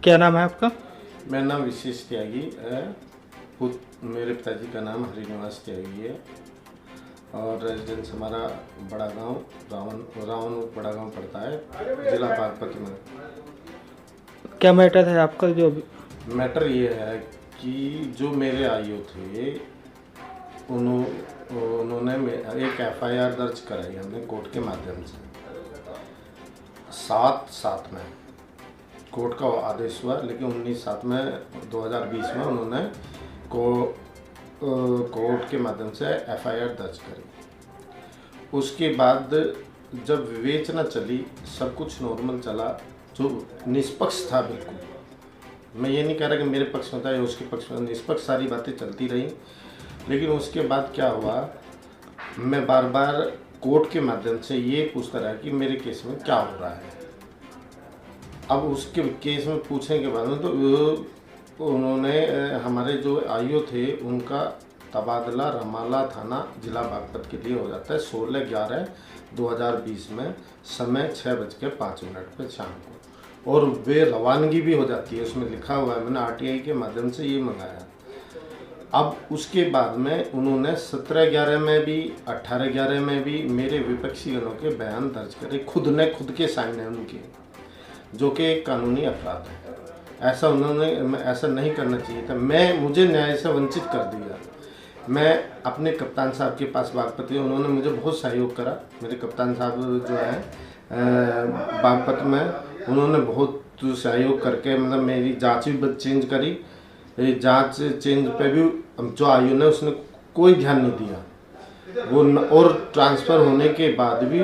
क्या नाम है आपका? मेरा नाम विशेष त्यागी है। मेरे पिताजी का नाम हरिनिवास त्यागी है और रेजिडेंस हमारा बड़ा गांव रावण बड़ा गांव पड़ता है, जिला बागपत में। क्या मैटर है आपका जो मैटर ये है कि जो मेरे आईओ थे उन्होंने एक एफआईआर दर्ज कराई हमने कोर्ट के माध्यम से। 7/7 में कोर्ट का आदेश हुआ, लेकिन 19/7 में 2020 में उन्होंने कोर्ट के माध्यम से एफआईआर दर्ज करी। उसके बाद जब विवेचना चली, सब कुछ नॉर्मल चला, जो निष्पक्ष था बिल्कुल। मैं ये नहीं कह रहा कि मेरे पक्ष में था या उसके पक्ष में, निष्पक्ष सारी बातें चलती रही। लेकिन उसके बाद क्या हुआ, मैं बार बार कोर्ट के माध्यम से ये पूछता रहा कि मेरे केस में क्या हो रहा है। अब उसके केस में पूछने के बाद में तो उन्होंने हमारे जो आईओ थे उनका तबादला रमाला थाना जिला बागपत के लिए हो जाता है 16/11/2020 में, समय 6:05 पर शाम को, और वे रवानगी भी हो जाती है। उसमें लिखा हुआ है, मैंने आरटीआई के माध्यम से ये मंगाया। अब उसके बाद में उन्होंने 17/11 में भी 18/11 में भी मेरे विपक्षी जनों के बयान दर्ज करे, खुद के साइन है उनके, जो कि एक कानूनी अपराध है। ऐसा नहीं करना चाहिए था। मुझे न्याय से वंचित कर दिया। मैं अपने कप्तान साहब के पास बागपत गया, उन्होंने मुझे बहुत सहयोग करा। मेरे कप्तान साहब जो है बागपत में, उन्होंने बहुत सहयोग करके मतलब मेरी जांच भी चेंज करी। जांच चेंज पे भी जो आयु ने उसने कोई ध्यान नहीं दिया वो और ट्रांसफ़र होने के बाद भी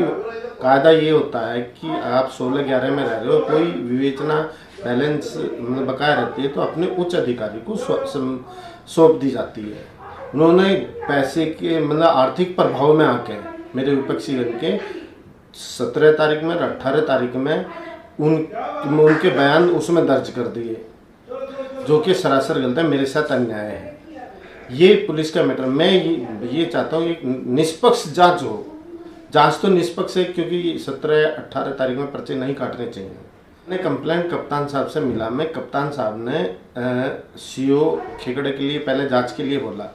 कायदा ये होता है कि आप 16/11 में रह रहे हो, कोई विवेचना बैलेंस मतलब बकाया रहती है तो अपने उच्च अधिकारी को सौंप दी जाती है। उन्होंने पैसे के मतलब आर्थिक प्रभाव में आके मेरे विपक्षी गण के 17 तारीख में और 18 तारीख में उनके बयान उसमें दर्ज कर दिए, जो कि सरासर गलत है, मेरे साथ अन्याय है। ये पुलिस का मैटर। मैं ये चाहता हूँ कि निष्पक्ष जांच हो। जांच तो निष्पक्ष है, क्योंकि 17-18 तारीख में पर्चे नहीं काटने चाहिए। मैंने कंप्लेंट कप्तान साहब से मिला। मैं कप्तान साहब ने सीओ खेकड़े के लिए पहले जांच के लिए बोला।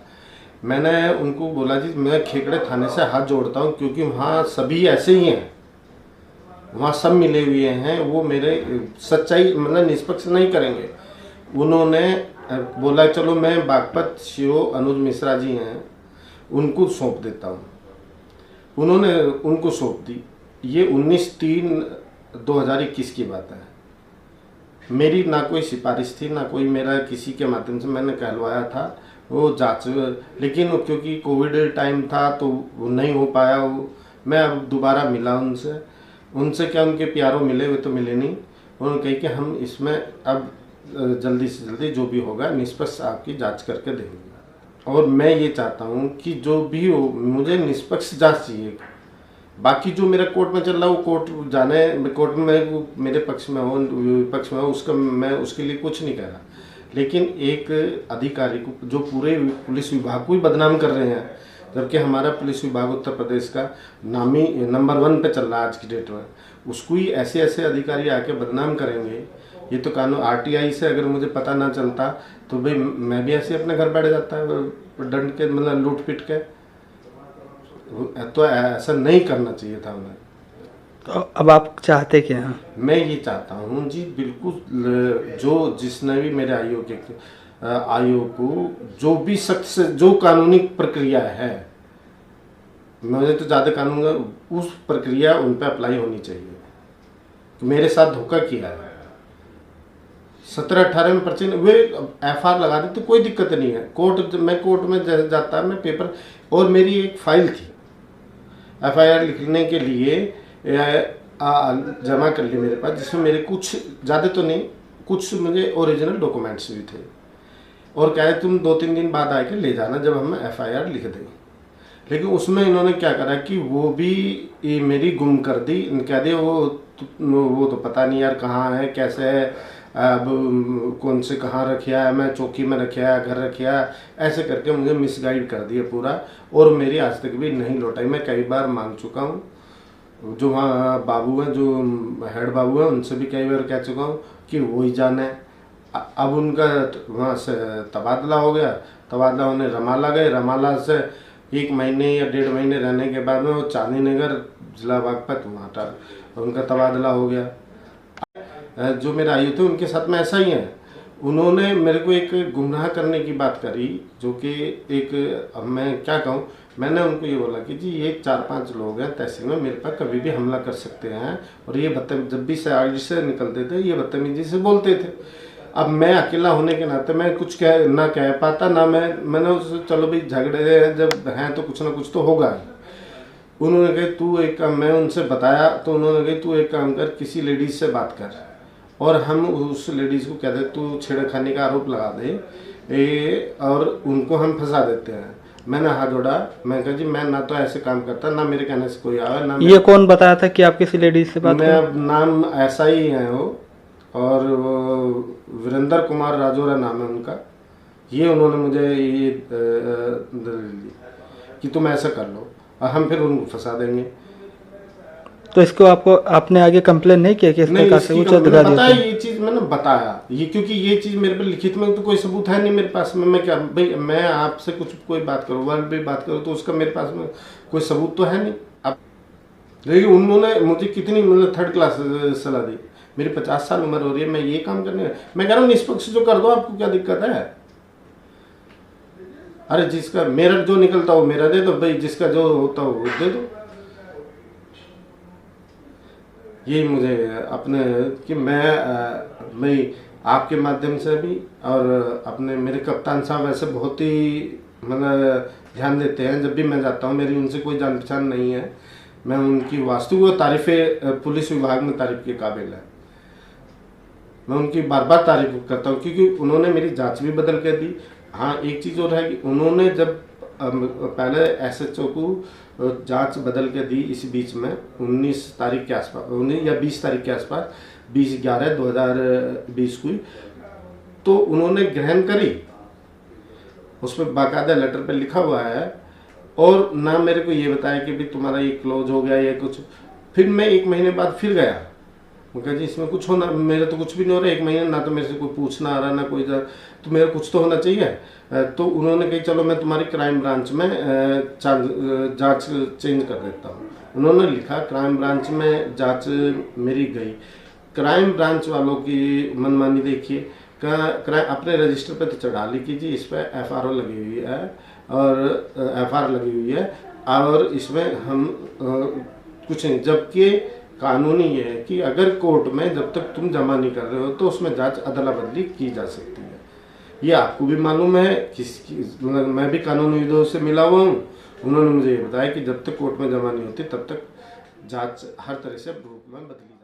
मैंने उनको बोला जी मैं खेकड़े थाने से हाथ जोड़ता हूँ, क्योंकि वहाँ सभी ऐसे ही हैं, वहाँ सब मिले हुए हैं, वो मेरे सच्चाई मतलब निष्पक्ष नहीं करेंगे। उन्होंने बोला चलो मैं बागपत सीओ अनुज मिश्रा जी हैं, उनको सौंप देता हूँ। उन्होंने उनको सौंप दी। ये 19/3/2021 की बात है। मेरी ना कोई सिफारिश थी, ना कोई मेरा किसी के माध्यम से मैंने कहलवाया था वो जांच, लेकिन क्योंकि कोविड टाइम था तो वो नहीं हो पाया। मैं अब दोबारा मिला उनसे क्या उनके प्यारों मिले, वे तो मिले नहीं। उन्होंने कही कि हम इसमें अब जल्दी से जल्दी जो भी होगा निष्पक्ष आपकी जांच करके देंगे। और मैं ये चाहता हूँ कि जो भी हो, मुझे निष्पक्ष जांच चाहिए। बाकी जो मेरा कोर्ट में चल रहा है वो कोर्ट जाने, कोर्ट में मेरे पक्ष में हो विपक्ष में हो, उसका मैं उसके लिए कुछ नहीं कह रहा। लेकिन एक अधिकारी को जो पूरे पुलिस विभाग को ही बदनाम कर रहे हैं, जबकि हमारा पुलिस विभाग उत्तर प्रदेश का नामी नंबर 1 पे चल रहा है आज की डेट में, उसको ही ऐसे अधिकारी आके बदनाम करेंगे। ये तो कानून आरटीआई से अगर मुझे पता ना चलता तो भाई मैं भी ऐसे अपने घर बैठ जाता है दंड के मतलब लूट पिट के। तो ऐसा नहीं करना चाहिए था उन्हें। तो अब आप चाहते क्या हैं? मैं ये चाहता हूँ जी बिल्कुल, जो जिसने भी मेरे आयु को जो भी सख्त से जो कानूनी प्रक्रिया है, मुझे तो ज़्यादा कानून उस प्रक्रिया उन पर अप्लाई होनी चाहिए। तो मेरे साथ धोखा किया है। 17-18 में पर्चे वे एफआईआर लगा दी तो कोई दिक्कत नहीं है। कोर्ट में जैसे जाता है मैं पेपर, और मेरी एक फाइल थी एफआईआर लिखने के लिए जमा कर ली मेरे पास, जिसमें मेरे कुछ ज़्यादा तो नहीं, कुछ मुझे ओरिजिनल डॉक्यूमेंट्स भी थे। और कहे तुम 2-3 दिन बाद आके ले जाना जब हम एफआईआर लिख दें। लेकिन उसमें इन्होंने क्या करा कि वो भी मेरी गुम कर दी। कह दिया वो तो पता नहीं यार कहाँ है, कैसे है, अब कौन से कहाँ रखिया है, मैं चौकी में रखिया है, घर रखिया है, ऐसे करके मुझे मिसगाइड कर दिया पूरा। और मेरी आज तक भी नहीं लौटाई। मैं कई बार मांग चुका हूँ, जो वहाँ बाबू हैं, जो हेड बाबू हैं, उनसे भी कई बार कह चुका हूँ कि वो ही जाने। अब उनका वहाँ से तबादला हो गया, तबादला होने रमाला गए, रमाला से 1 महीने या 1.5 महीने रहने के बाद में वो चांदी नगर जिला बागपत वहाँ था, उनका तबादला हो गया। जो मेरे आयु थे उनके साथ में ऐसा ही है, उन्होंने मेरे को एक गुमराह करने की बात करी, जो कि एक, अब मैं क्या कहूँ, मैंने उनको ये बोला कि जी ये 4-5 लोग हैं तहसील में, मेरे पर कभी भी हमला कर सकते हैं, और ये जब भी साइड से निकलते थे ये बदतमीजी से बोलते थे। अब मैं अकेला होने के नाते मैं कुछ ना कह पाता, ना मैंने उससे, चलो भाई झगड़े जब हैं तो कुछ ना कुछ तो होगा ही। उन्होंने कहा तू एक काम, मैं उनसे बताया तो उन्होंने कहा तू एक काम कर, किसी लेडीज से बात कर, और हम उस लेडीज़ को कह दे तू छेड़खानी का आरोप लगा दे और उनको हम फंसा देते हैं। मैंने हाथ जोड़ा, मैं कहा जी मैं ना तो ऐसे काम करता, ना मेरे कहने से कोई आया, ना ये कौन बताया था कि आप किसी लेडीज से बात मैं, अब नाम ऐसा ही है वो, और वो वीरेंद्र कुमार राजौरा नाम है उनका। ये उन्होंने मुझे ये दलील दी कि तुम ऐसा कर लो और हम फिर उनको फंसा देंगे। तो इसको आपने आगे कंप्लेन नहीं किया कि इस प्रकार से उच्च अधिकारी बताया, ये चीज़ मैंने बताया, ये क्योंकि ये चीज़ मेरे पे लिखित में तो कोई सबूत है नहीं मेरे पास में, मैं क्या भाई, मैं आपसे कुछ कोई बात करूँ, वर्ड भी बात करूँ तो उसका मेरे पास में कोई सबूत तो है नहीं। अब लेकिन उन्होंने मुझे कितनी, मतलब 3rd क्लास सलाह दी, मेरी 50 साल उम्र हो रही है, मैं ये काम करने, मैं कह रहा हूँ निष्पक्ष जो कर दो, आपको क्या दिक्कत है? अरे जिसका मेरा जो निकलता हो मेरा दे दो भाई, जिसका जो होता हो वो दे दो। यही मुझे अपने कि मैं आपके माध्यम से भी, और अपने मेरे कप्तान साहब ऐसे बहुत ही मतलब ध्यान देते हैं, जब भी मैं जाता हूँ, मेरी उनसे कोई जान पहचान नहीं है, मैं उनकी वास्तु को तारीफ़ें पुलिस विभाग में तारीफ के काबिल है, मैं उनकी बार बार तारीफ करता हूँ, क्योंकि उन्होंने मेरी जांच भी बदल कर दी। हाँ एक चीज़ और है कि उन्होंने जब पहले SHO को जांच बदल के दी, इस बीच में 19 तारीख के आसपास, 19 या 20 तारीख के आसपास, 20/11/2020 को, तो उन्होंने ग्रहण करी, उसमें बाकायदा लेटर पे लिखा हुआ है, और ना मेरे को ये बताया कि भी तुम्हारा ये क्लोज हो गया या कुछ। फिर मैं 1 महीने बाद फिर गया, मैं कहा जी इसमें कुछ होना, मेरे तो कुछ भी नहीं हो रहा, 1 महीने ना तो मेरे से कोई पूछना आ रहा, ना कोई तो मेरा कुछ तो होना चाहिए। तो उन्होंने कहा चलो मैं तुम्हारी क्राइम ब्रांच में जांच चेंज कर देता हूँ। उन्होंने लिखा, क्राइम ब्रांच में जांच मेरी गई, क्राइम ब्रांच वालों की मनमानी देखिए, अपने रजिस्टर पे तो चढ़ा ली कि जी इस पर FRO लगी हुई है और FR लगी हुई है, और इसमें हम कुछ नहीं, जबकि कानूनी ये है कि अगर कोर्ट में जब तक तुम जमा नहीं कर रहे हो तो उसमें जांच अदला बदली की जा सकती है। ये आपको भी मालूम है, मतलब मैं भी कानूनी विदों से मिला हुआ हूँ, उन्होंने मुझे ये बताया कि जब तक कोर्ट में जमा नहीं होती तब तक जांच हर तरह से रूप में बदली